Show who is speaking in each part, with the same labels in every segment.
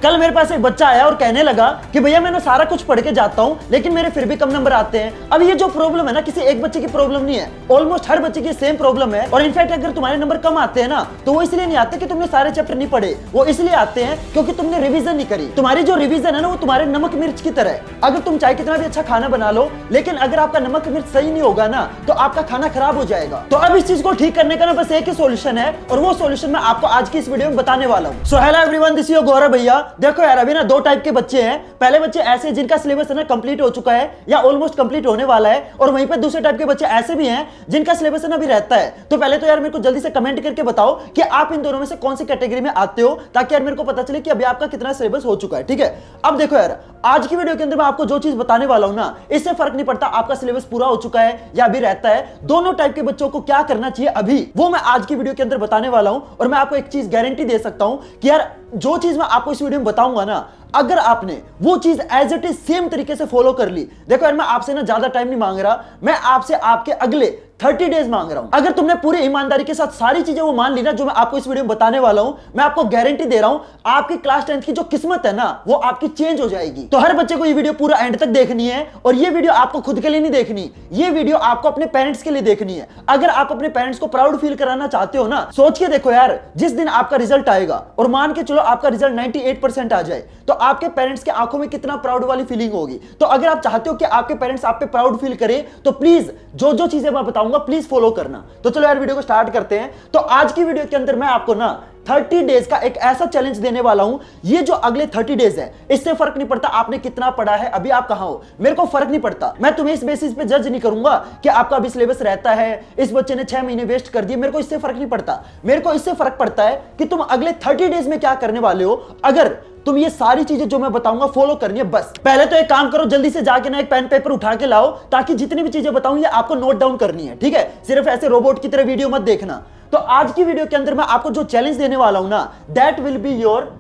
Speaker 1: कल मेरे पास एक बच्चा आया और कहने लगा कि भैया मैंने सारा कुछ पढ़ के जाता हूँ लेकिन मेरे फिर भी कम नंबर आते हैं। अब ये जो प्रॉब्लम है ना, किसी एक बच्चे की प्रॉब्लम नहीं है, ऑलमोस्ट हर बच्चे की सेम प्रॉब्लम है। और इनफैक्ट अगर तुम्हारे नंबर कम आते हैं ना, तो वो इसलिए नहीं आते कि तुमने सारे चैप्टर नहीं पढ़े, वो इसलिए आते हैं क्योंकि तुमने रिवीजन नहीं करी। तुम्हारी जो रिवीजन है ना, वो तुम्हारे नमक मिर्च की तरह है। अगर तुम चाहे कितना भी अच्छा खाना बना लो, लेकिन अगर आपका नमक मिर्च सही नहीं होगा ना, तो आपका खाना खराब हो जाएगा। तो अब इस चीज को ठीक करने का ना बस एक ही सॉल्यूशन है, और वो सॉल्यूशन मैं आपको आज की इस वीडियो में बताने वाला हूं। So hello everyone, this is your Gaurav भैया। देखो यार, अभी ना दो टाइप के बच्चे हैं। पहले बच्चे ऐसे जिनका सिलेबस है ना कंप्लीट हो चुका है या ऑलमोस्ट कंप्लीट होने वाला है, और वहीं पे दूसरे टाइप के बच्चे ऐसे भी हैं जिनका सिलेबस है ना अभी रहता है। तो पहले तो यार मेरे को जल्दी से कमेंट करके बताओ कि आप इन दोनों में से कौन सी कैटेगरी में आते हो, ताकि यार मेरे को पता चले कि अभी आपका कितना सिलेबस हो चुका है। ठीक है, अब देखो यार, आज की वीडियो के अंदर मैं आपको जो चीज बताने वाला हूं ना, इससे फर्क नहीं पड़ता आपका सिलेबस पूरा हो चुका है या अभी रहता है। दोनों टाइप के बच्चों को क्या करना चाहिए अभी, वो मैं आज की वीडियो के अंदर बताने वाला हूं। और मैं आपको एक चीज गारंटी दे सकता हूं कि यार जो चीज मैं आपको इस वीडियो में बताऊंगा ना, अगर आपने वो चीज एज इट इज सेम तरीके से फॉलो कर ली, देखो यार मैं आपसे ना ज्यादा टाइम नहीं मांग रहा, मैं आपसे आपके अगले 30 डेज मांग रहा हूं। अगर तुमने पूरी ईमानदारी के साथ सारी चीजें वो मान ली ना जो मैं आपको इस वीडियो में बताने वाला हूं, मैं आपको गारंटी दे रहा हूं आपकी क्लास 10th की जो किस्मत है ना, वो आपकी चेंज हो जाएगी। तो हर बच्चे को ये वीडियो पूरा एंड तक देखनी है, और ये वीडियो आपको खुद के लिए नहीं देखनी, ये वीडियो आपको अपने पेरेंट्स के लिए देखनी है। अगर आप अपने पेरेंट्स को प्राउड फील कराना चाहते हो ना, सोच के देखो यार, जिस दिन आपका रिजल्ट आएगा और मान के चलो आपका रिजल्ट 98% आ जाए, तो आपके पेरेंट्स के आंखों में कितना प्राउड वाली फीलिंग होगी। तो अगर आप चाहते हो कि आपके पेरेंट्स आप पे प्राउड फील करें, तो प्लीज जो जो चीजें मैं बताऊंगा प्लीज फॉलो करना। तो चलो यार वीडियो को स्टार्ट करते हैं। तो आज की वीडियो के अंदर मैं आपको ना 30 डेज का एक ऐसा चैलेंज देने वाला हूं। ये जो अगले 30 डेज है, इससे फर्क नहीं पड़ता आपने कितना पढ़ा है, अभी आप कहां हो, मेरे को फर्क नहीं पड़ता। मैं तुम्हें इस बेसिस पे जज नहीं करूंगा कि आपका अभी सिलेबस रहता है, इस बच्चे ने 6 महीने वेस्ट कर दिए, मेरे को इससे फर्क नहीं पड़ता। मेरे को इससे फर्क पड़ता है कि तुम अगले 30 डेज में क्या करने वाले हो। अगर तुम ये सारी चीजें जो मैं बताऊंगा फॉलो करनी है, बस पहले तो एक काम करो, जल्दी से जाके ना एक पेन पेपर उठा के लाओ, ताकि जितनी भी चीजें बताऊं ये आपको नोट डाउन करनी है। ठीक है, सिर्फ ऐसे रोबोट की तरह वीडियो मत देखना। तो आज की वीडियो के अंदर मैं आपको जो चैलेंज देने वाला हूं ना, that will be your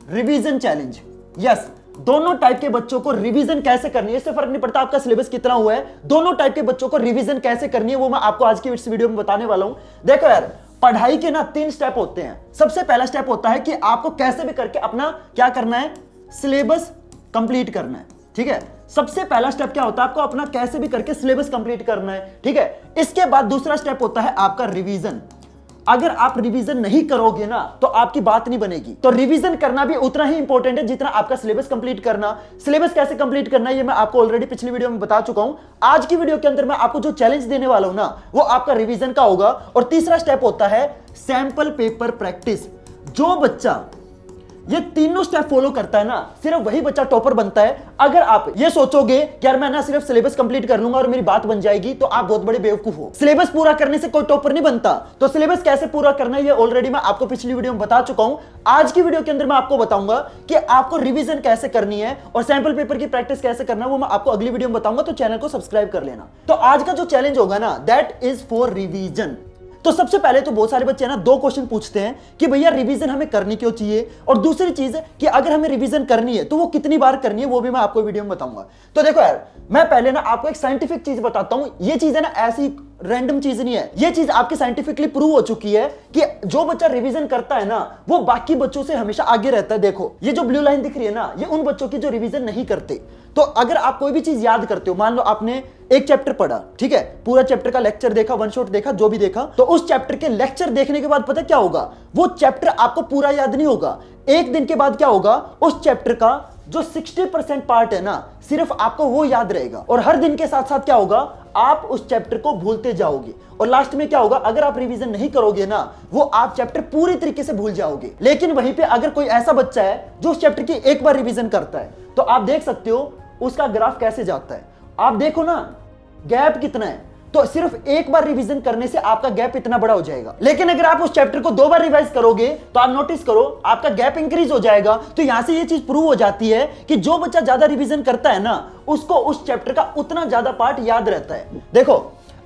Speaker 1: revision challenge. Yes, दोनों टाइप के बच्चों को रिवीजन कैसे करनी है, इससे फर्क नहीं पड़ता आपका सिलेबस कितना हुआ है, दोनों टाइप के बच्चों को रिवीजन कैसे करनी है, वो मैं आपको आज की इस वीडियो में बताने वाला हूं। देखो यार, पढ़ाई के ना 3 स्टेप होते हैं। सबसे पहला स्टेप होता है कि आपको कैसे भी करके अपना क्या करना है, सिलेबस कंप्लीट करना है। ठीक है, सबसे पहला स्टेप क्या होता है, आपको अपना कैसे भी करके सिलेबस कंप्लीट करना है। ठीक है, इसके बाद दूसरा स्टेप होता है आपका रिवीजन। अगर आप रिवीजन नहीं करोगे ना, तो आपकी बात नहीं बनेगी। तो रिवीजन करना भी उतना ही इंपॉर्टेंट है जितना आपका सिलेबस कंप्लीट करना। सिलेबस कैसे कंप्लीट करना है ये मैं आपको ऑलरेडी पिछली वीडियो में बता चुका हूं। आज की वीडियो के अंदर मैं आपको जो चैलेंज देने वाला हूं ना, वो आपका रिवीजन का होगा। और तीसरा स्टेप होता है सैंपल पेपर प्रैक्टिस। जो बच्चा ये तीनों स्टेप फॉलो करता है ना, सिर्फ वही बच्चा टॉपर बनता है। अगर आप ये सोचोगे कि यार मैं ना सिर्फ सिलेबस कंप्लीट कर लूंगा और मेरी बात बन जाएगी, तो आप बहुत बड़े बेवकूफ हो। सिलेबस पूरा करने से कोई टॉपर नहीं बनता। तो सिलेबस कैसे पूरा करना है ये ऑलरेडी मैं आपको पिछली वीडियो में बता चुका हूं। आज की वीडियो के अंदर मैं आपको बताऊंगा कि आपको रिवीजन कैसे करनी है और सैंपल पेपर की प्रैक्टिस कैसे करना है, वो मैं आपको अगली वीडियो में बताऊंगा। तो चैनल को सब्सक्राइब कर लेना। तो आज का जो चैलेंज होगा ना, दैट इज फॉर रिवीजन। तो सबसे पहले तो बहुत सारे बच्चे ना 2 क्वेश्चन पूछते हैं कि भैया रिवीजन हमें करनी क्यों चाहिए, और दूसरी चीज कि अगर हमें रिवीजन करनी है तो वो कितनी बार करनी है, वो भी मैं आपको वीडियो में बताऊंगा। तो देखो यार, मैं पहले ना आपको एक साइंटिफिक चीज बताता हूं। ये चीज है ना ऐसी रैंडम चीज नहीं है, ये चीज आपकी साइंटिफिकली प्रूव हो चुकी है कि जो बच्चा रिवीजन करता है ना, वो बाकी बच्चों से हमेशा आगे रहता है। देखो ये जो ब्लू लाइन दिख रही है ना, ये उन बच्चों की जो रिवीजन नहीं करते। तो अगर आप कोई भी चीज याद करते हो, मान लो आपने एक चैप्टर पढ़ा, ठीक है, पूरा चैप्टर का लेक्चर देखा, वन शॉट देखा, जो भी देखा, तो उस चैप्टर के लेक्चर देखने के बाद पता क्या होगा, वो चैप्टर आपको पूरा याद नहीं होगा। एक दिन के बाद क्या होगा, उस चैप्टर का जो 60% पार्ट है ना, सिर्फ आपको वो याद रहेगा। और हर दिन के साथ साथ क्या होगा, आप उस चैप्टर को भूलते जाओगे। और लास्ट में क्या होगा, अगर आप रिवीजन नहीं करोगे ना, वो आप चैप्टर पूरी तरीके से भूल जाओगे। लेकिन वहीं पे अगर कोई ऐसा बच्चा है जो उस चैप्टर की एक बार रिवीजन करता है, तो आप देख सकते हो उसका ग्राफ कैसे जाता है। आप देखो ना गैप कितना है। तो सिर्फ एक बार रिवीजन करने से आपका गैप इतना बड़ा हो जाएगा। लेकिन अगर आप उस चैप्टर को 2 बार रिवाइज करोगे, तो आप नोटिस करो आपका गैप इंक्रीज हो जाएगा। तो यहां से ये चीज प्रूव हो जाती है कि जो बच्चा ज्यादा रिवीजन करता है ना, उसको उस चैप्टर का उतना ज्यादा पार्ट याद रहता है। देखो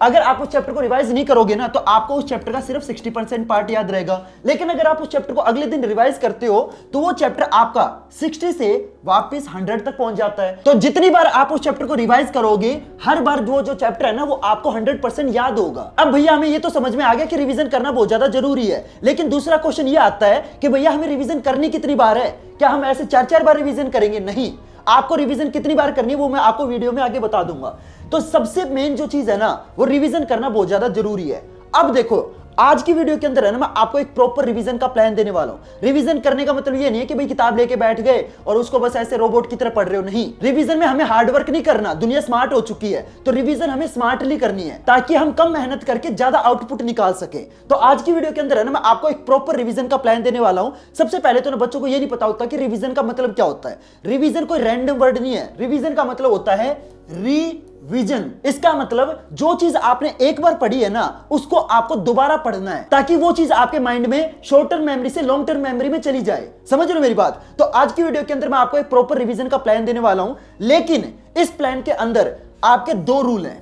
Speaker 1: अगर आप उस चैप्टर को रिवाइज नहीं करोगे ना तो आपको उस चैप्टर का सिर्फ 60% पार्ट याद रहेगा। लेकिन अगर आप उस चैप्टर को अगले दिन रिवाइज करते हो तो वो चैप्टर आपका 60 से वापस 100 तक पहुंच जाता है। तो जितनी बार आप उस चैप्टर को रिवाइज करोगे हर बार वो जो चैप्टर है ना वो आपको 100% याद होगा। अब भैया हमें ये तो समझ में आ गया कि रिवीजन करना बहुत ज्यादा जरूरी है, लेकिन दूसरा क्वेश्चन ये आता है कि भैया हमें रिवीजन करनी कितनी बार है? क्या हम ऐसे 4-4 बार रिवीजन करेंगे? नहीं, आपको रिवीजन कितनी बार करनी है वो मैं आपको वीडियो में आगे बता दूंगा। तो सबसे मेन जो चीज है ना वो रिवीजन करना बहुत ज्यादा जरूरी है। अब देखो आज की वीडियो के अंदर है ना मैं आपको एक प्रॉपर रिवीजन का प्लान देने वाला हूं। रिवीजन करने का मतलब ये नहीं है कि भाई किताब लेके बैठ गए और उसको बस ऐसे रोबोट की तरह पढ़ रहे हो, नहीं। रिवीजन में हमें हार्ड वर्क नहीं करना, दुनिया स्मार्ट हो चुकी है, तो रिवीजन हमें स्मार्टली करनी है ताकि हम कम मेहनत करके ज्यादा आउटपुट निकाल सके। तो आज की वीडियो के अंदर है ना मैं आपको एक प्रॉपर रिवीजन का प्लान देने वाला हूं। सबसे पहले तो ना बच्चों को ये नहीं पता होता कि रिवीजन का मतलब क्या होता है। रिवीजन कोई रैंडम वर्ड नहीं है, रिवीजन का मतलब होता है रिवीजन। इसका मतलब जो चीज आपने एक बार पढ़ी है ना उसको आपको दोबारा पढ़ना है ताकि वो चीज आपके माइंड में शॉर्ट टर्म मेमोरी से लॉन्ग टर्म मेमोरी में चली जाए। समझ रहे हो मेरी बात? तो आज की वीडियो के अंदर मैं आपको एक प्रॉपर रिवीजन का प्लान देने वाला हूं, लेकिन इस प्लान के अंदर आपके 2 रूल हैं।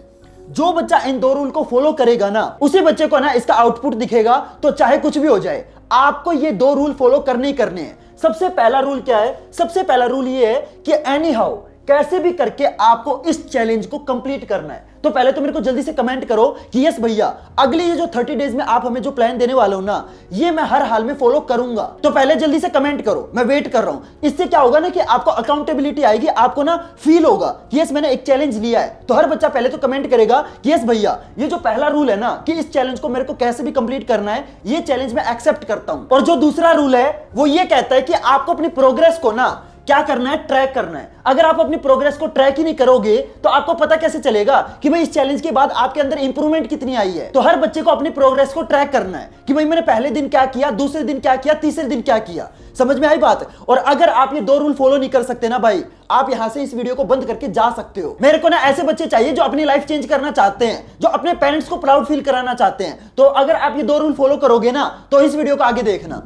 Speaker 1: जो बच्चा इन 2 रूल को फॉलो करेगा ना उसी बच्चे को ना इसका आउटपुट दिखेगा, तो चाहे कुछ भी हो जाए आपको ये 2 रूल फॉलो करने ही करने हैं। सबसे पहला रूल क्या है? सबसे पहला रूल ये है कि एनी हाउ कैसे भी करके आपको इस चैलेंज को कंप्लीट करना है। तो पहले तो मेरे को जल्दी से कमेंट करो कि यस भैया अगले ये जो 30 डेज में आप हमें जो प्लान देने वाले हो ना ये मैं हर हाल में फॉलो करूंगा। तो पहले जल्दी से कमेंट करो, मैं वेट कर रहा हूं। इससे क्या होगा ना कि आपको अकाउंटेबिलिटी आएगी, आपको ना फील होगा कि यस मैंने एक चैलेंज लिया है। तो हर बच्चा पहले तो कमेंट करेगा कि यस भैया ये जो पहला रूल है ना कि इस चैलेंज को मेरे को कैसे भी कंप्लीट करना है, ये चैलेंज मैं एक्सेप्ट करता हूं। और जो दूसरा रूल है वो ये कहता है कि आपको अपनी प्रोग्रेस को ना क्या करना है? ट्रैक करना है। अगर आप अपनी प्रोग्रेस को ट्रैक ही नहीं करोगे तो आपको पता कैसे चलेगा कि भाई इस चैलेंज के बाद आपके अंदर इंप्रूवमेंट कितनी आई है। तो हर बच्चे को अपनी प्रोग्रेस को ट्रैक करना है कि भाई मैंने पहले दिन क्या किया, दूसरे दिन क्या किया, तीसरे दिन क्या किया। समझ में आई बात? और अगर आप ये 2 रूल फॉलो नहीं कर सकते ना भाई, आप यहां से इस वीडियो को बंद करके जा सकते हो। मेरे को ना ऐसे बच्चे चाहिए जो अपनी लाइफ चेंज करना चाहते हैं, जो अपने पेरेंट्स को प्राउड फील कराना चाहते हैं। तो अगर आप ये 2 रूल फॉलो करोगे ना तो इस वीडियो को आगे देखना।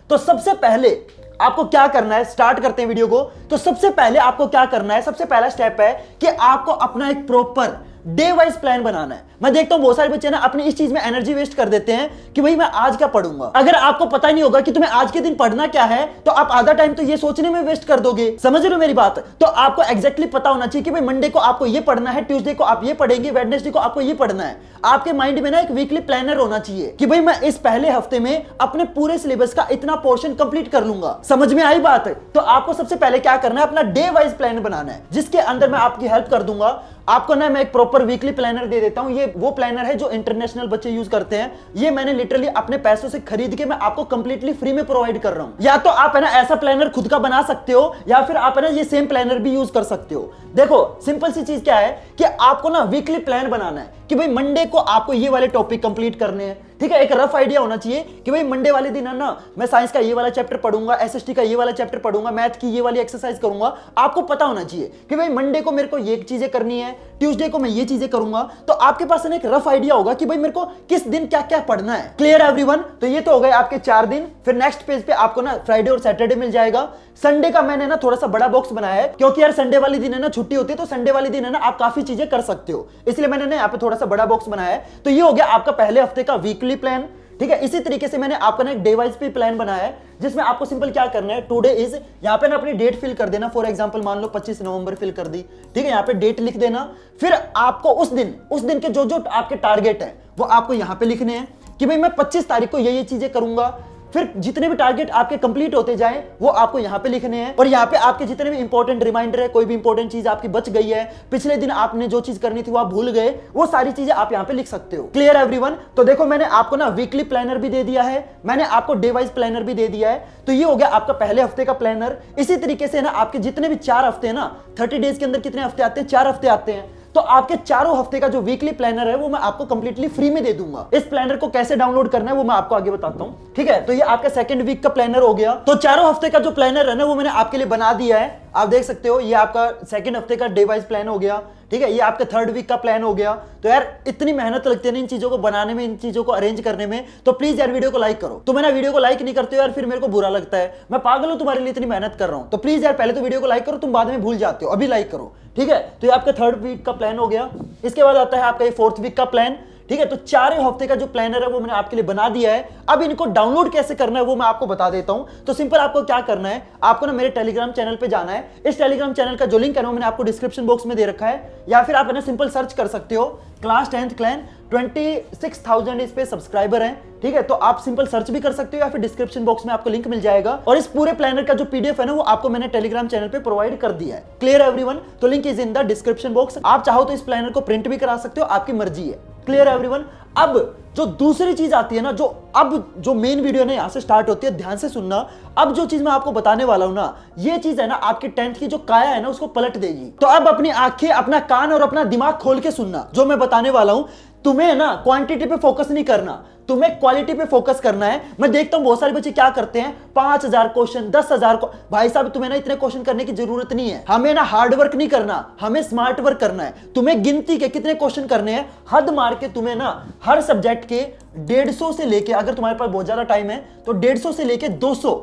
Speaker 1: तो सबसे पहले आपको क्या करना है, स्टार्ट करते हैं वीडियो को। तो सबसे पहले आपको क्या करना है, सबसे पहला स्टेप है कि आपको अपना एक प्रॉपर डे वाइज प्लान बनाना है। मैं देखता हूं बहुत सारे बच्चे ना अपनी इस चीज में एनर्जी वेस्ट कर देते हैं कि भाई मैं आज क्या पढ़ूंगा। अगर आपको पता ही नहीं होगा कि तुम्हें आज के दिन पढ़ना क्या है तो आप आधा टाइम तो ये सोचने में वेस्ट कर दोगे। समझ रहे हो मेरी बात? तो आपको एग्जैक्टली पता होना चाहिए कि भाई मंडे को आपको ये पढ़ना है, ट्यूसडे को आप ये पढ़ेंगे, वेडनेसडे को आपको ये पढ़ना है। आपके माइंड में ना एक वीकली प्लानर होना चाहिए कि भाई मैं इस पहले हफ्ते में अपने पूरे सिलेबस का इतना पोर्शन कंप्लीट कर लूंगा। समझ में आई बात? तो आपको सबसे पहले क्या करना है, अपना डे वाइज प्लान बनाना है, जिसके अंदर मैं आपकी हेल्प कर दूंगा। आपको ना मैं एक प्रॉपर वीकली प्लानर दे देता हूं। ये वो प्लानर है जो इंटरनेशनल बच्चे यूज करते हैं। ये मैंने लिटरली अपने पैसों से खरीद के मैं आपको कंप्लीटली फ्री में प्रोवाइड कर रहा हूं। या तो आप है ना ऐसा प्लानर खुद का बना सकते हो या फिर आप है ना ये सेम प्लानर भी यूज कर सकते हो। देखो सिंपल सी चीज क्या है कि आपको ना वीकली प्लान बनाना है कि भाई मंडे को आपको ये वाले टॉपिक कंप्लीट करने हैं। ठीक है, एक रफ आइडिया होना चाहिए कि भाई मंडे वाले दिन है ना मैं साइंस का ये वाला चैप्टर पढ़ूंगा, एसएसटी का ये वाला चैप्टर पढ़ूंगा, मैथ की ये वाली एक्सरसाइज करूंगा। आपको पता होना चाहिए कि भाई मंडे को मेरे को ये चीजें करनी है, ट्यूसडे को मैं ये चीजें करूंगा। तो आपके पास एक रफ आइडिया होगा कि भाई मेरे को किस दिन क्या क्या पढ़ना है। Clear everyone? तो ये तो हो गए आपके 4 दिन। फिर नेक्स्ट पेज पे आपको ना फ्राइडे और सैटरडे मिल जाएगा। संडे का मैंने ना थोड़ा सा बड़ा बॉक्स बनाया है क्योंकि यार संडे वाले दिन है ना छुट्टी होती है, तो संडे वाले दिन है ना आप काफी चीजें कर सकते हो, इसलिए मैंने ना यहाँ पे थोड़ा सा बड़ा बॉक्स बनाया है। तो ये हो गया आपका पहले हफ्ते का वीकली प्लान। ठीक है, इसी तरीके से मैंने आपका ना एक डे वाइज भी प्लान बनाया है जिसमें आपको सिंपल क्या करना है, टुडे इज, यहाँ पे ना अपनी डेट फिल कर देना। फॉर एग्जांपल मान लो 25 नवंबर फिल कर दी। ठीक है, यहाँ पे डेट लिख देना। फिर आपको उस दिन के जो आपके टारगेट है वो आपको यहाँ पे लिखने हैं कि भाई मैं 25 तारीख को ये चीजें करूंगा। फिर जितने भी टारगेट आपके कंप्लीट होते जाएं वो आपको यहाँ पे लिखने हैं। और यहाँ पे आपके जितने भी इंपॉर्टेंट रिमाइंडर है, कोई भी इंपॉर्टेंट चीज आपकी बच गई है, पिछले दिन आपने जो चीज करनी थी वो आप भूल गए, वो सारी चीजें आप यहाँ पे लिख सकते हो। Clear everyone? तो देखो मैंने आपको ना वीकली प्लानर भी दे दिया है, मैंने आपको डे वाइज प्लानर भी दे दिया है। तो ये हो गया आपका पहले हफ्ते का प्लानर। इसी तरीके से ना आपके जितने भी 4 हफ्ते हैं ना, 30 डेज के अंदर कितने हफ्ते आते हैं? 4 हफ्ते आते हैं। तो आपके चारों हफ्ते का जो वीकली प्लानर है वो मैं आपको कंप्लीटली फ्री में दे दूंगा। इस प्लानर को कैसे डाउनलोड करना है वो मैं आपको आगे बताता हूं। ठीक है, तो ये आपका सेकंड वीक का प्लानर हो गया। तो चारों हफ्ते का जो प्लानर है ना वो मैंने आपके लिए बना दिया है। आप देख सकते हो ये आपका सेकंड हफ्ते का डे वाइज प्लान हो गया, ठीक है, ये आपका थर्ड वीक का प्लान हो गया। तो यार इतनी मेहनत लगती है ना इन चीजों को बनाने में, इन चीजों को अरेंज करने में, तो प्लीज यार वीडियो को लाइक करो। तुम ना वीडियो को लाइक नहीं करते हो यार, फिर मेरे को बुरा लगता है, मैं पागल हूं तुम्हारे लिए इतनी मेहनत कर रहा हूं। तो प्लीज यार पहले तो वीडियो को लाइक करो, तुम बाद में भूल जाते हो, अभी लाइक करो, ठीक है। तो ये आपका थर्ड वीक का प्लान हो गया। इसके बाद आता है आपका ये फोर्थ वीक का प्लान, ठीक है। तो 4 हफ्ते का जो प्लानर है वो मैंने आपके लिए बना दिया है। अब इनको डाउनलोड कैसे करना है वो मैं आपको बता देता हूं। तो सिंपल आपको क्या करना है, आपको ना मेरे टेलीग्राम चैनल पे जाना है। इस टेलीग्राम चैनल का जो लिंक है ना मैंने आपको डिस्क्रिप्शन बॉक्स में दे रखा है, या फिर आप ना सिंपल सर्च कर सकते हो क्लास 10th क्लैन। 26,000 इस पे सब्सक्राइबर हैं, ठीक है। तो आप सिंपल सर्च भी कर सकते हो या फिर डिस्क्रिप्शन बॉक्स में आपको लिंक मिल जाएगा। और इस पूरे प्लानर का जो पीडीएफ है ना वो आपको मैंने टेलीग्राम चैनल पे प्रोवाइड कर दिया है। Clear everyone? तो link is in the description box. आप चाहो तो इस प्लानर को प्रिंट भी करा सकते हो, आपकी मर्जी है। Clear everyone? अब जो दूसरी चीज आती है ना, जो मेन वीडियो ना यहां से स्टार्ट होती है, ध्यान से सुनना। अब जो चीज मैं आपको बताने वाला हूं ना, ये चीज है ना आपकी 10th की जो काया है ना उसको पलट देगी। तो अब अपनी आंखें, अपना कान और अपना दिमाग खोल के सुनना। जो मैं बताने वाला हूं, तुम्हें ना क्वांटिटी पे फोकस नहीं करना, तुम्हें क्वालिटी पे फोकस करना है। मैं देखता हूं बहुत सारे बच्चे क्या करते हैं, 5,000 क्वेश्चन, 10,000। भाई साहब तुम्हें ना इतने क्वेश्चन करने की जरूरत नहीं है। हमें ना हार्ड वर्क नहीं करना, हमें स्मार्ट वर्क करना है। तुम्हें गिनती के कितने क्वेश्चन करने हैं, हद मार के तुम्हें ना हर सब्जेक्ट के 150 से लेके, अगर तुम्हारे पास बहुत ज्यादा टाइम है तो 150 से लेके 200,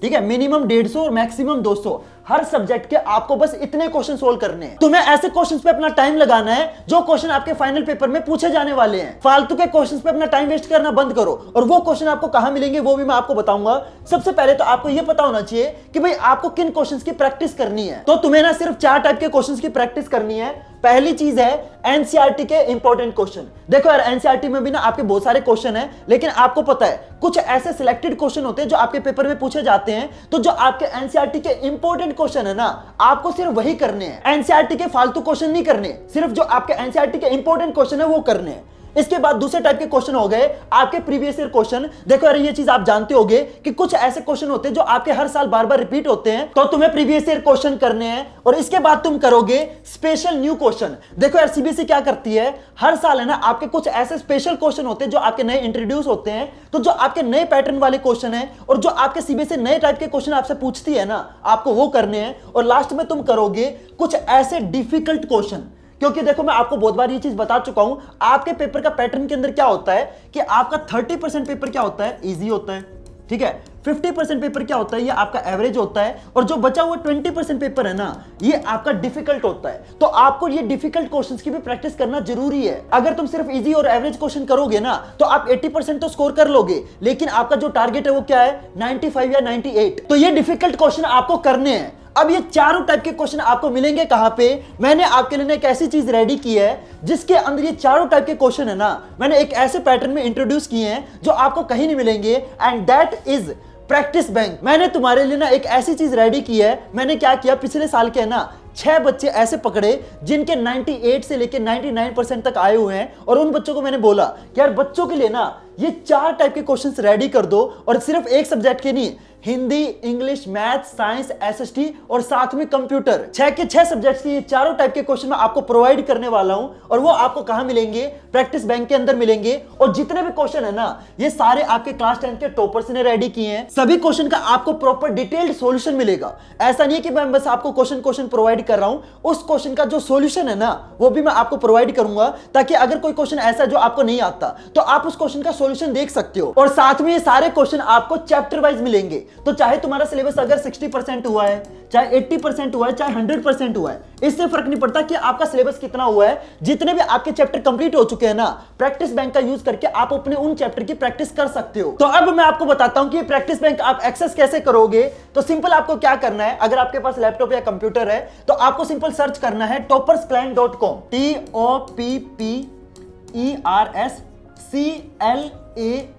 Speaker 1: ठीक है, मिनिमम 150 और मैक्सिमम 200 हर सब्जेक्ट के आपको बस इतने क्वेश्चन सोल्व करने हैं। तुम्हें ऐसे क्वेश्चंस पे अपना टाइम लगाना है जो क्वेश्चन आपके फाइनल पेपर में पूछे जाने वाले हैं। फालतू के क्वेश्चंस पे अपना टाइम वेस्ट करना बंद करो। और वो क्वेश्चन आपको कहां मिलेंगे वो भी मैं आपको बताऊंगा। सबसे पहले तो आपको यह पता होना चाहिए कि भाई आपको किन क्वेश्चंस की प्रैक्टिस करनी है। तो तुम्हें ना सिर्फ 4 टाइप के क्वेश्चंस की प्रैक्टिस करनी है। पहली चीज है एनसीईआरटी के इंपॉर्टेंट क्वेश्चन। देखो यार एनसीईआरटी में भी ना आपके बहुत सारे क्वेश्चन हैं, लेकिन आपको पता है कुछ ऐसे सिलेक्टेड क्वेश्चन होते हैं जो आपके पेपर में पूछे जाते हैं। तो जो आपके एनसीईआरटी के इंपॉर्टेंट क्वेश्चन है ना, आपको सिर्फ वही करने हैं। एनसीईआरटी के फालतू क्वेश्चन नहीं करने, सिर्फ जो आपके एनसीईआरटी के इंपॉर्टेंट क्वेश्चन है वो करने हैं। इसके बाद दूसरे टाइप के क्वेश्चन हो गए आपके प्रीवियस ईयर क्वेश्चन। देखो यार ये चीज आप जानते होंगे कि कुछ ऐसे क्वेश्चन होते हैं जो आपके हर साल बार बार रिपीट होते हैं, तो तुम्हें प्रीवियस ईयर क्वेश्चन करने हैं। और इसके बाद तुम करोगे स्पेशल न्यू क्वेश्चन। देखो यार सीबीएसई क्या करती है, हर साल है ना आपके कुछ ऐसे स्पेशल क्वेश्चन होते हैं जो आपके नए इंट्रोड्यूस होते हैं। तो जो आपके नए पैटर्न वाले क्वेश्चन है और जो आपके सीबीएसई नए टाइप के क्वेश्चन आपसे पूछती है ना, आपको वो करने हैं। और लास्ट में तुम करोगे कुछ ऐसे डिफिकल्ट क्वेश्चन, क्योंकि देखो मैं आपको बहुत बार ये चीज बता चुका हूं, आपके पेपर का पैटर्न के अंदर क्या होता है कि आपका 30% पेपर क्या होता है, इजी होता है, ठीक है। 50% पेपर क्या होता है, ये आपका एवरेज होता है। और जो बचा हुआ 20% पेपर है ना, ये आपका डिफिकल्ट होता है। तो आपको ये डिफिकल्ट क्वेश्चंस की भी प्रैक्टिस करना जरूरी है। अगर तुम सिर्फ इजी और एवरेज क्वेश्चन करोगे ना, तो आप 80% तो स्कोर कर लोगे, लेकिन आपका जो टारगेट है वो क्या है, 95 या 98। तो ये डिफिकल्ट क्वेश्चन आपको करने हैं। अब ये चारों टाइप के क्वेश्चन आपको मिलेंगे कहां पे, मैंने आपके लिए एक ऐसी चीज रेडी की है जिसके अंदर ये चारों टाइप के क्वेश्चन है ना, मैंने एक ऐसे पैटर्न में इंट्रोड्यूस किए हैं जो आपको कहीं नहीं मिलेंगे, and that is practice bank. मैंने तुम्हारे लिए ना एक ऐसी चीज रेडी की है। मैंने क्या किया, पिछले साल के ना 6 बच्चे ऐसे पकड़े जिनके 98 से लेके 99% तक आए हुए हैं, और उन बच्चों को मैंने बोला कि यार बच्चों के लिए ना ये 4 टाइप के क्वेश्चंस रेडी कर दो। और सिर्फ एक सब्जेक्ट के नहीं, Hindi, English, math, science, SST और साथ में कंप्यूटर, 6 के 6 सब्जेक्ट्स के ये चारों टाइप के क्वेश्चन मैं आपको प्रोवाइड करने वाला हूं। और वो आपको कहां मिलेंगे, प्रैक्टिस बैंक के अंदर मिलेंगे। और जितने भी क्वेश्चन है ना, ये सारे आपके क्लास 10 के टॉपर्स ने रेडी किए हैं। सभी क्वेश्चन का आपको प्रॉपर डिटेल्ड सॉल्यूशन मिलेगा। ऐसा नहीं है कि मैं बस आपको क्वेश्चन प्रोवाइड कर रहा हूं, उस क्वेश्चन का जो सॉल्यूशन है ना वो भी मैं आपको प्रोवाइड करूंगा, ताकि अगर कोई क्वेश्चन ऐसा जो आपको नहीं आता तो आप उस क्वेश्चन का सॉल्यूशन देख सकते हो। और साथ में ये सारे क्वेश्चन आपको चैप्टर वाइज मिलेंगे। तो चाहे तुम्हारा सिलेबस अगर 60% हुआ है, चाहे 80% हुआ है, चाहे 100% हुआ है, इससे फर्क नहीं पड़ता कि आपका सिलेबस कितना हुआ है। जितने भी आपके चैप्टर कंप्लीट हो चुके हैं ना, प्रैक्टिस बैंक का यूज करके आप अपने उन चैप्टर की प्रैक्टिस कर सकते हो। तो अब मैं आपको बताता हूं कि प्रैक्टिस बैंक आप एक्सेस कैसे करोगे। तो सिंपल आपको क्या करना है, अगर आपके पास लैपटॉप या कंप्यूटर है तो आपको सिंपल सर्च करना है toppersclan.com,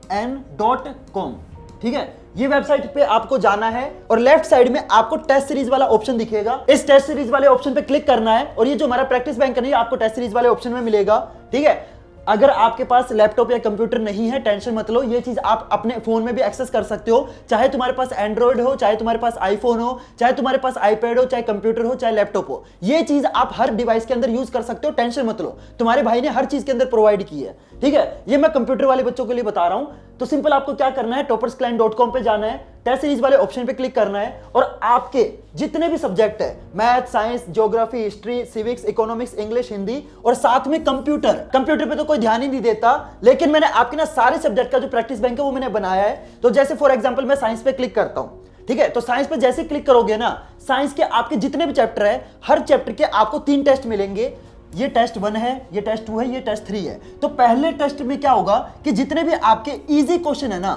Speaker 1: toppersclan.com, ठीक है। ये वेबसाइट पे आपको जाना है और लेफ्ट साइड में आपको टेस्ट सीरीज वाला ऑप्शन दिखेगा। इस टेस्ट सीरीज वाले ऑप्शन पे क्लिक करना है और ये जो हमारा प्रैक्टिस बैंक है आपको टेस्ट सीरीज वाले ऑप्शन में मिलेगा, ठीक है। अगर आपके पास लैपटॉप या कंप्यूटर नहीं है, टेंशन मत लो, ये चीज आप अपने फोन में भी एक्सेस कर सकते हो। चाहे तुम्हारे पास एंड्रॉइड हो, चाहे तुम्हारे पास आईफोन हो, चाहे तुम्हारे पास आईपैड हो, चाहे कंप्यूटर हो, चाहे लैपटॉप हो, ये चीज आप हर डिवाइस के अंदर यूज कर सकते हो। टेंशन मत लो, तुम्हारे भाई ने हर चीज के अंदर प्रोवाइड की है, ठीक है। ये मैं कंप्यूटर वाले बच्चों के लिए बता रहा हूं। तो सिंपल आपको क्या करना है, topperscline.com पे जाना है, टेस्ट सीरीज वाले ऑप्शन पे क्लिक करना है और आपके जितने भी सब्जेक्ट है, math, science, geography, history, civics, economics, English, Hindi और साथ में कंप्यूटर पे तो कोई ध्यान ही नहीं देता, लेकिन मैंने आपके ना सारे सब्जेक्ट का जो प्रैक्टिस बैंक है वो मैंने बनाया है। तो जैसे फॉर एग्जांपल मैं साइंस पे क्लिक करता हूं, ठीक है, तो साइंस पे जैसे क्लिक करोगे ना, साइंस के आपके जितने भी चैप्टर है, हर चैप्टर के आपको 3 टेस्ट मिलेंगे। ये टेस्ट 1 है, ये टेस्ट 2 है, ये टेस्ट 3 है। तो पहले टेस्ट में क्या होगा कि जितने भी आपके इजी क्वेश्चन है ना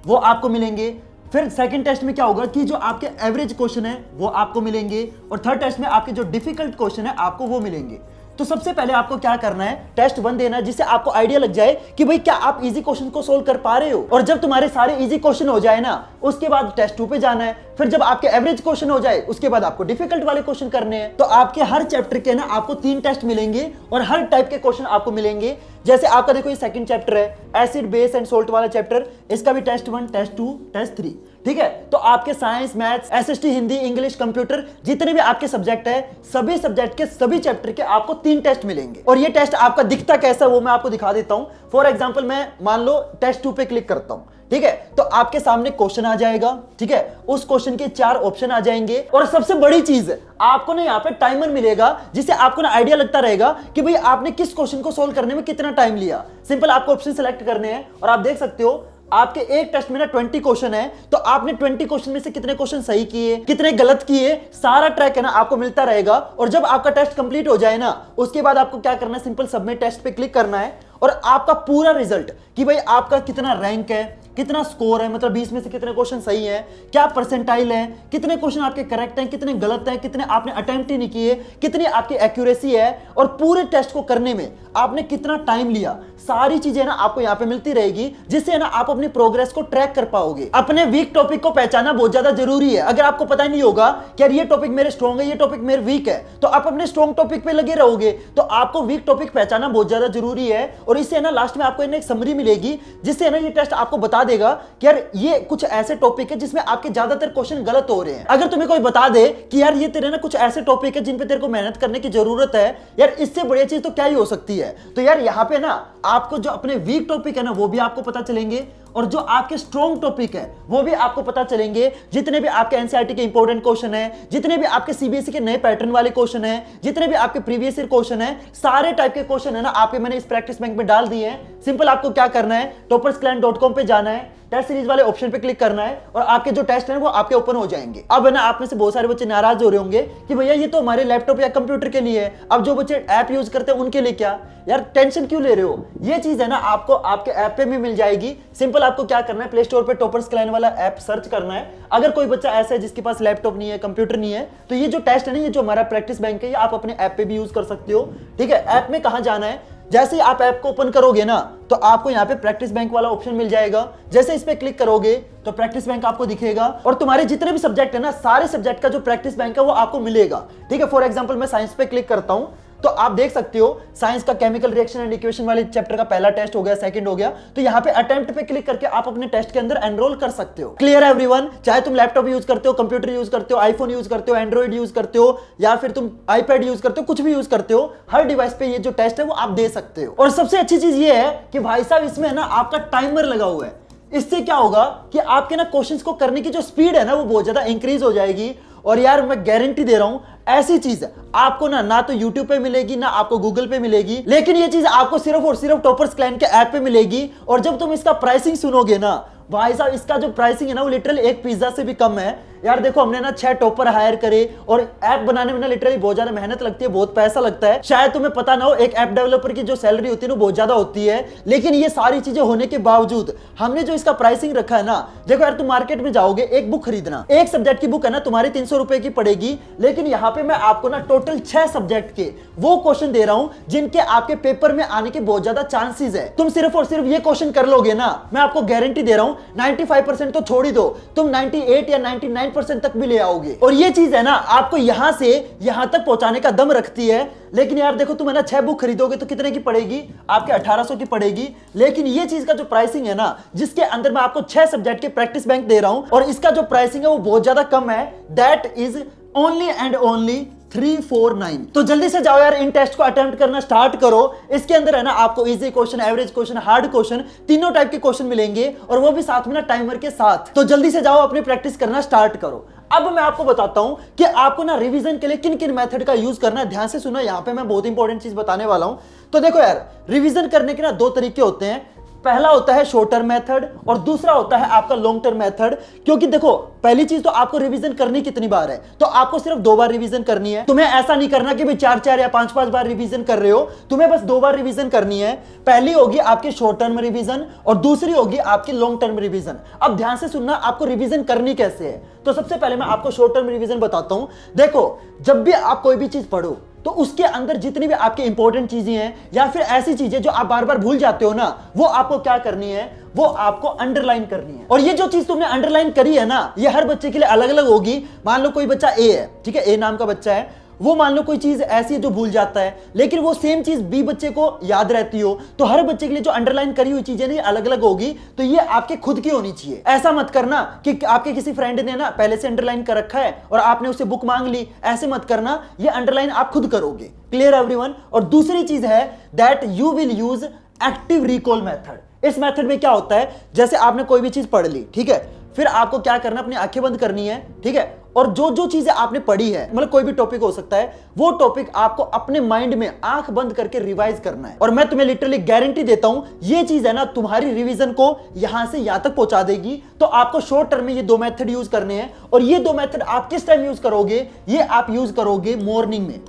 Speaker 1: वो आपको मिलेंगे। फिर सेकंड टेस्ट में क्या होगा कि जो आपके एवरेज क्वेश्चन है वो आपको मिलेंगे और थर्ड टेस्ट में आपके जो डिफिकल्ट क्वेश्चन है आपको वो मिलेंगे। तो सबसे पहले आपको क्या करना है, टेस्ट 1 देना है, जिससे आपको आइडिया लग जाए कि भाई क्या आप इजी क्वेश्चन को सोल्व कर पा रहे हो। और जब तुम्हारे सारे इजी क्वेश्चन हो जाए ना, उसके बाद टेस्ट 2 पे जाना है। फिर जब आपके एवरेज क्वेश्चन हो जाए उसके बाद आपको डिफिकल्ट वाले क्वेश्चन करने हैं। तो आपके हर चैप्टर के ना आपको 3 टेस्ट मिलेंगे और हर टाइप के क्वेश्चन आपको मिलेंगे। जैसे आपका देखो ये सेकंड चैप्टर है, एसिड, बेस एंड सोल्ट वाला चैप्टर, इसका भी टेस्ट 1, टेस्ट 2, टेस्ट 3, ठीक है। तो आपके science, maths, SST, Hindi, English, computer, जितने भी आपके सब्जेक्ट है, सभी सब्जेक्ट के सभी चैप्टर के आपको 3 टेस्ट मिलेंगे। और ये टेस्ट आपका दिखता कैसा है वो मैं आपको दिखा देता हूं। फॉर एग्जांपल मैं मान लो टेस्ट 2 पे क्लिक करता हूं, ठीक है, तो आपके सामने क्वेश्चन आ जाएगा, ठीक है, उस क्वेश्चन के 4 ऑप्शन आ जाएंगे और सबसे बड़ी चीज आपको ना यहाँ पे टाइमर मिलेगा, जिससे आपको ना आइडिया लगता रहेगा कि भाई आपने किस क्वेश्चन को सोल्व करने में कितना टाइम लिया। सिंपल आपको ऑप्शन सेलेक्ट करने हैं और आप देख सकते हो आपके एक टेस्ट में ना 20 क्वेश्चन है, तो आपने 20 क्वेश्चन में से कितने क्वेश्चन सही किए, कितने गलत किए, सारा ट्रैक है ना आपको मिलता रहेगा। और जब आपका टेस्ट कंप्लीट हो जाए ना, उसके बाद आपको क्या करना है, सिंपल सबमिट टेस्ट पे क्लिक करना है और आपका पूरा रिजल्ट कि भाई आपका कितना रैंक है, कितना स्कोर है, मतलब 20 में से कितने क्वेश्चन सही है, क्या परसेंटाइल है, कितने क्वेश्चन आपके करेक्ट हैं, कितने गलत हैं, कितने आपने अटेम्प्ट ही नहीं किए, कितनी आपकी एक्यूरेसी है और पूरे टेस्ट को करने में आपने कितना टाइम लिया, सारी चीजें ना आपको यहाँ पे मिलती रहेगी, जिससे ना आप अपनी प्रोग्रेस को ट्रैक कर पाओगे। अपने वीक टॉपिक को पहचानना बहुत ज्यादा जरूरी है। अगर आपको पता नहीं होगा कि यार ये टॉपिक मेरे स्ट्रॉन्ग है, ये टॉपिक मेरे वीक है, तो आप अपने स्ट्रॉन्ग टॉपिक पे लगे रहोगे। तो आपको वीक टॉपिक पहचानना बहुत ज्यादा जरूरी है और इससे ना लास्ट में आपको एक समरी मिलेगी, जिससे ना ये टेस्ट आपको बता देगा कि यार ये कुछ ऐसे टॉपिक है जिसमें आपके ज्यादातर क्वेश्चन गलत हो रहे हैं। अगर तुम्हें कोई बता दे कि यार ये तेरे ना कुछ ऐसे टॉपिक है जिन पे तेरे को मेहनत करने की जरूरत है, यार इससे बढ़िया चीज तो क्या ही हो सकती है। तो यार यहाँ पे ना आपको जो अपने वीक टॉपिक है ना वो भी आपको पता चलेंगे और जो आपके स्ट्रॉन्ग टॉपिक है वो भी आपको पता चलेंगे। जितने भी आपके एनसीईआरटी के इंपॉर्टेंट क्वेश्चन है, जितने भी आपके सीबीएसई के नए पैटर्न वाले क्वेश्चन है, जितने भी आपके प्रीवियस ईयर क्वेश्चन है, सारे टाइप के क्वेश्चन है ना आपके मैंने इस प्रैक्टिस बैंक में डाल दिए हैं। सिंपल आपको क्या करना है, topperscline.com पे जाना है, टेस्ट सीरीज वाले ऑप्शन पे क्लिक करना है और आपके जो टेस्ट हैं वो आपके ओपन हो जाएंगे। अब ना आप में से बहुत सारे बच्चे नाराज हो रहे होंगे कि भैया ये तो हमारे लैपटॉप या कंप्यूटर के लिए है, अब जो बच्चे ऐप यूज करते हैं उनके लिए क्या। यार टेंशन क्यों ले रहे हो, ये चीज है ना आपको आपके ऐप पे भी मिल जाएगी। सिंपल आपको क्या करना है, प्ले स्टोर पे टॉपर्सक्लाइन वाला ऐप सर्च करना है। अगर कोई बच्चा ऐसा है जिसके पास लैपटॉप नहीं है, कंप्यूटर नहीं है, तो ये जो टेस्ट है ना, ये जो हमारा प्रैक्टिस बैंक है, ये आप अपने ऐप पे भी यूज कर सकते हो। ठीक है, ऐप में कहां जाना है, जैसे ही आप ऐप को ओपन करोगे ना तो आपको यहाँ पे प्रैक्टिस बैंक वाला ऑप्शन मिल जाएगा। जैसे इस पे क्लिक करोगे तो प्रैक्टिस बैंक आपको दिखेगा और तुम्हारे जितने भी सब्जेक्ट है ना, सारे सब्जेक्ट का जो प्रैक्टिस बैंक है वो आपको मिलेगा। ठीक है, फॉर एग्जांपल मैं साइंस पे क्लिक करता हूं तो आप देख सकते हो साइंस का केमिकल रिएक्शन एंड इक्वेशन वाले चैप्टर का पहला टेस्ट हो गया, सेकंड हो गया। तो यहाँ पे अटेम्प्ट पे क्लिक करके आप अपने टेस्ट के अंदर एनरोल कर सकते हो। क्लियर है एवरीवन? चाहे तुम लैपटॉप यूज करते हो, कंप्यूटर यूज करते हो, आईफोन यूज करते हो, एंड्रॉइड यूज करते हो या फिर तुम आईपैड यूज करते हो, कुछ भी यूज करते हो, हर डिवाइस पे ये जो टेस्ट है वो आप दे सकते हो। और सबसे अच्छी चीज ये है कि भाई साहब इसमें ना आपका टाइमर लगा हुआ है। इससे क्या होगा कि आपके ना क्वेश्चंस को करने की जो स्पीड है ना वो बहुत ज्यादा इंक्रीज हो जाएगी। और यार मैं गारंटी दे रहा हूं ऐसी चीज आपको ना तो YouTube पे मिलेगी, ना आपको Google पे मिलेगी, लेकिन ये चीज आपको सिर्फ और सिर्फ टॉपर्सक्लाइन के ऐप पे मिलेगी। और जब तुम इसका प्राइसिंग सुनोगे ना भाई साहब, इसका जो प्राइसिंग है ना वो लिटरली एक पिज्जा से भी कम है। यार देखो हमने ना 6 टॉपर हायर करे और ऐप बनाने में ना लिटरली बहुत ज्यादा मेहनत लगती है, बहुत पैसा लगता है। शायद तुम्हें पता ना हो, एक ऐप डेवलपर की जो सैलरी होती है ना बहुत ज्यादा होती है, लेकिन ये सारी चीजें होने के बावजूद हमने जो इसका प्राइसिंग रखा है ना, देखो यार तुम मार्केट में जाओगे, एक बुक खरीदना, एक सब्जेक्ट की बुक है ना तुम्हारी 300 रुपए की पड़ेगी, लेकिन यहाँ पे मैं आपको ना टोटल 6 सब्जेक्ट के वो क्वेश्चन दे रहा हूं जिनके आपके पेपर में आने के बहुत ज्यादा चांसेस है। तुम सिर्फ और सिर्फ ये क्वेश्चन कर लोगे ना, मैं आपको गारंटी दे रहा हूं 95% तो छोड़ ही दो, तुम 98 या 99% तक भी ले आओगे। और ये चीज है ना आपको यहां से यहां तक पहुंचाने का दम रखती है। लेकिन यार देखो तुम है ना 6 बुक खरीदोगे तो कितने की पड़ेगी, आपके 1800 की पड़ेगी। लेकिन ये चीज का जो प्राइसिंग है ना, जिसके अंदर मैं आपको 6 सब्जेक्ट के प्रैक्टिस बैंक दे रहा हूं और इसका जो प्राइसिंग है वो बहुत ज्यादा कम है, that is only and only 349। तो जल्दी से जाओ यार, इन टेस्ट को अटेम्प्ट करना स्टार्ट करो। इसके अंदर है ना आपको easy question, average question, hard question, तीनों टाइप के क्वेश्चन मिलेंगे और वो भी साथ में ना टाइमर के साथ। तो जल्दी से जाओ, अपनी प्रैक्टिस करना स्टार्ट करो। अब मैं आपको बताता हूं कि आपको ना रिवीजन के लिए किन किन मेथड का यूज करना है। ध्यान से सुनो, यहां पे मैं बहुत इंपॉर्टेंट चीज बताने वाला हूं। तो देखो यार, रिवीजन करने के ना दो तरीके होते हैं। पहला होता है शॉर्ट टर्म मेथड और दूसरा होता है आपका लॉन्ग टर्म मेथड। क्योंकि देखो, पहली चीज तो आपको रिवीजन करनी कितनी बार है, तो आपको सिर्फ 2 बार रिवीजन करनी है। तुम्हें ऐसा नहीं करना कि भाई 4 या 5 बार रिवीजन कर रहे हो, तुम्हें बस 2 बार रिवीजन करनी है। पहली होगी आपकी शॉर्ट टर्म रिवीजन और दूसरी होगी आपकी लॉन्ग टर्म रिवीजन। अब ध्यान से सुनना, आपको रिवीजन करनी कैसे है। तो सबसे पहले मैं आपको शॉर्ट टर्म रिवीजन बताता हूं। देखो, जब भी आप कोई भी चीज पढ़ो तो उसके अंदर जितनी भी आपकी इंपॉर्टेंट चीजें हैं या फिर ऐसी चीजें जो आप बार बार भूल जाते हो ना, वो आपको क्या करनी है, वो आपको अंडरलाइन करनी है। और ये जो चीज तुमने अंडरलाइन करी है ना, ये हर बच्चे के लिए अलग अलग होगी। मान लो कोई बच्चा ए है, ठीक है, ए नाम का बच्चा है, वो मान लो कोई चीज ऐसी है जो भूल जाता है, लेकिन वो सेम चीज बी बच्चे को याद रहती हो, तो हर बच्चे के लिए जो अंडरलाइन करी हुई चीजें नहीं अलग अलग होगी। तो ये आपके खुद की होनी चाहिए। ऐसा मत करना कि आपके किसी फ्रेंड ने ना पहले से अंडरलाइन कर रखा है और आपने उससे बुक मांग ली, ऐसे मत करना। ये अंडरलाइन आप खुद करोगे। Clear everyone. और दूसरी चीज है that you will use active recall method. इस मेथड में क्या होता है, जैसे आपने कोई भी चीज पढ़ ली, ठीक है, फिर आपको क्या करना, अपनी आंखें बंद करनी है, ठीक है, और जो जो चीजें आपने पढ़ी है, मतलब कोई भी टॉपिक हो सकता है, वो टॉपिक आपको अपने माइंड में आंख बंद करके रिवाइज करना है। और मैं तुम्हें लिटरली गारंटी देता हूं, ये चीज है ना तुम्हारी रिवीजन को यहां से यहां तक पहुंचा देगी। तो आपको शॉर्ट टर्म में ये 2 मेथड यूज करने हैं। और ये 2 मेथड आप किस टाइम यूज करोगे, ये आप यूज करोगे मॉर्निंग में।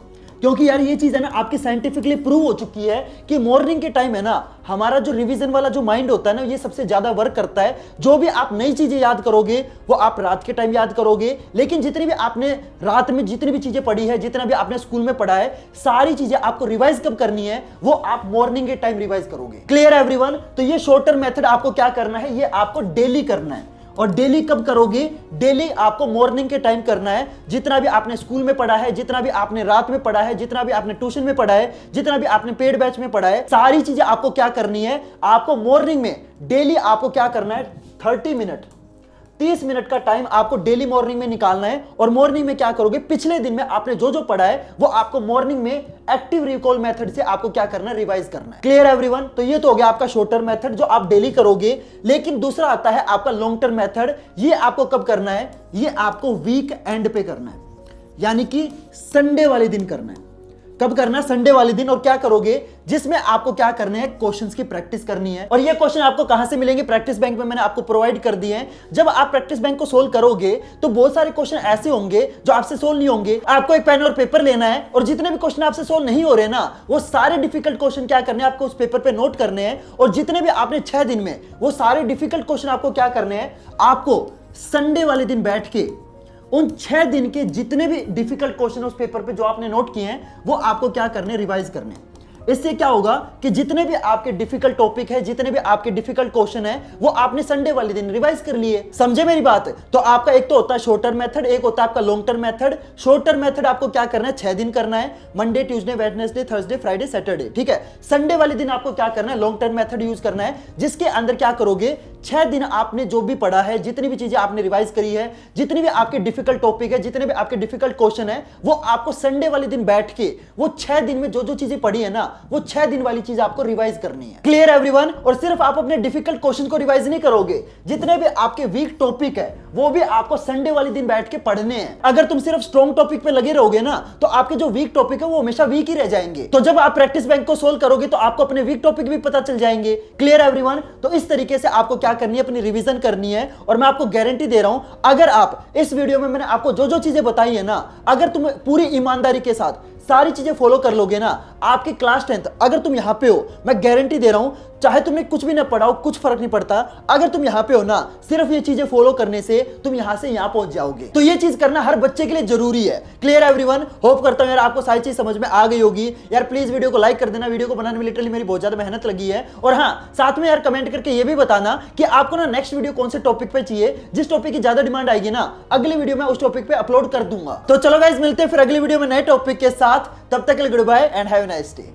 Speaker 1: क्योंकि यार ये चीज है ना आपकी साइंटिफिकली प्रूव हो चुकी है कि मॉर्निंग के टाइम है ना, हमारा जो रिवीजन वाला जो माइंड होता है ना, ये सबसे ज्यादा वर्क करता है। जो भी आप नई चीजें याद करोगे वो आप रात के टाइम याद करोगे, लेकिन जितनी भी आपने रात में जितनी भी चीजें पढ़ी है, जितना भी आपने स्कूल में पढ़ा है, सारी चीजें आपको रिवाइज कब करनी है, वो आप मॉर्निंग के टाइम रिवाइज करोगे। Clear everyone. तो ये शॉर्ट टर्म मेथड आपको क्या करना है, ये आपको डेली करना है। और डेली कब करोगे, डेली आपको मॉर्निंग के टाइम करना है। जितना भी आपने स्कूल में पढ़ा है, जितना भी आपने रात में पढ़ा है, जितना भी आपने ट्यूशन में पढ़ा है, जितना भी आपने पेड बैच में पढ़ा है, सारी चीजें आपको क्या करनी है, आपको मॉर्निंग में डेली आपको क्या करना है, 30 मिनट 30 मिनट का टाइम आपको डेली मॉर्निंग में निकालना है। और मॉर्निंग में क्या करोगे, पिछले दिन में आपने जो जो पढ़ा है वो आपको मॉर्निंग में एक्टिव रिकॉल मेथड से आपको क्या करना है, रिवाइज करना है। Clear everyone. तो ये तो हो गया आपका शॉर्ट टर्म मेथड जो आप डेली करोगे। लेकिन दूसरा आता है आपका लॉन्ग टर्म मेथड। ये आपको कब करना है, ये आपको वीक एंड पे करना है, यानी कि संडे वाले दिन करना है। कब करना, संडे वाले दिन। और क्या करोगे, जिसमें आपको क्या करने हैं, क्वेश्चंस की प्रैक्टिस करनी है। और ये क्वेश्चन आपको कहां से मिलेंगे, प्रैक्टिस बैंक में मैंने आपको प्रोवाइड कर दिए हैं। जब आप प्रैक्टिस बैंक को सोल्व करोगे तो बहुत सारे क्वेश्चन ऐसे होंगे जो आपसे सोल्व नहीं होंगे। आपको एक पेन और पेपर लेना है और जितने भी क्वेश्चन आपसे सोल्व नहीं हो रहे ना, वो सारे डिफिकल्ट क्वेश्चन क्या करने हैं, आपको उस पेपर पे नोट करने हैं। और जितने भी आपने 6 दिन में, वो सारे डिफिकल्ट क्वेश्चन आपको क्या करने हैं, आपको संडे वाले दिन बैठ के उन 6 दिन के जितने भी डिफिकल्ट क्वेश्चन उस पेपर पे जो आपने नोट किए हैं, वो आपको क्या करने, रिवाइज करने। इससे क्या होगा कि जितने भी आपके डिफिकल्ट टॉपिक है, जितने भी आपके डिफिकल्ट क्वेश्चन है, वो आपने संडे वाले दिन रिवाइज कर लिए। समझे मेरी बात। तो आपका एक तो होता है शॉर्ट टर्म मेथड, एक होता है आपका long term method. Short term method आपको क्या करना है, 6 दिन करना है, Monday, Tuesday, Wednesday, Thursday, Friday, Saturday, ठीक है। संडे वाले दिन आपको क्या करना है, लॉन्ग टर्म मेथड यूज करना है, जिसके अंदर क्या करोगे, 6 दिन आपने जो भी पढ़ा है, जितनी भी चीजें आपने रिवाइज करी है, जितनी भी आपके डिफिकल्ट टॉपिक है, जितने भी आपके डिफिकल्ट क्वेश्चन है, वो आपको संडे वाले दिन बैठ के वो 6 दिन में जो जो चीजें पढ़ी है ना, वो 6 दिन वाली चीज आपको रिवाइज करनी है। Clear everyone. और सिर्फ आप अपने डिफिकल्ट क्वेश्चन को रिवाइज नहीं करोगे, जितने भी आपके वीक टॉपिक है वो भी आपको संडे वाले दिन बैठ के पढ़ने हैं। अगर तुम सिर्फ स्ट्रॉन्ग टॉपिक पे लगे रहोगे ना, तो आपके जो वीक टॉपिक है वो हमेशा वीक ही रह जाएंगे। तो जब आप प्रैक्टिस बैंक को सोल्व करोगे तो आपको अपने वीक टॉपिक भी पता चल जाएंगे। Clear everyone. तो इस तरीके से आपको क्या करनी है, अपनी रिवीजन करनी है। और मैं आपको गारंटी दे रहा हूं, अगर आप इस वीडियो में मैंने आपको जो जो चीजें बताई है ना, अगर तुम पूरी ईमानदारी के साथ सारी चीजें फॉलो कर लोगे ना, आपकी क्लास 10th अगर तुम यहां पे हो, मैं गारंटी दे रहा हूं, चाहे तुमने कुछ भी ना पढ़ा हो, कुछ फर्क नहीं पड़ता। अगर तुम यहां पे हो ना, सिर्फ ये चीजें फॉलो करने से तुम यहां से यहां पहुंच जाओगे। तो ये चीज करना हर बच्चे के लिए जरूरी है। Clear everyone. होप करता हूं यार आपको सारी चीज समझ में आ गई होगी। यार प्लीज वीडियो को लाइक कर देना, वीडियो को बनाने में लिटरली मेरी बहुत ज्यादा मेहनत लगी है। और हाँ, साथ में यार कमेंट करके ये भी बताना कि आपको ना नेक्स्ट वीडियो कौन से टॉपिक पे चाहिए। जिस टॉपिक की ज्यादा डिमांड आएगी ना, अगली वीडियो में उस टॉपिक पे अपलोड कर दूंगा। तो चलो गाइस, मिलते हैं फिर अगली वीडियो में नए टॉपिक के साथ। तब तक के लिए good bye and have a nice day.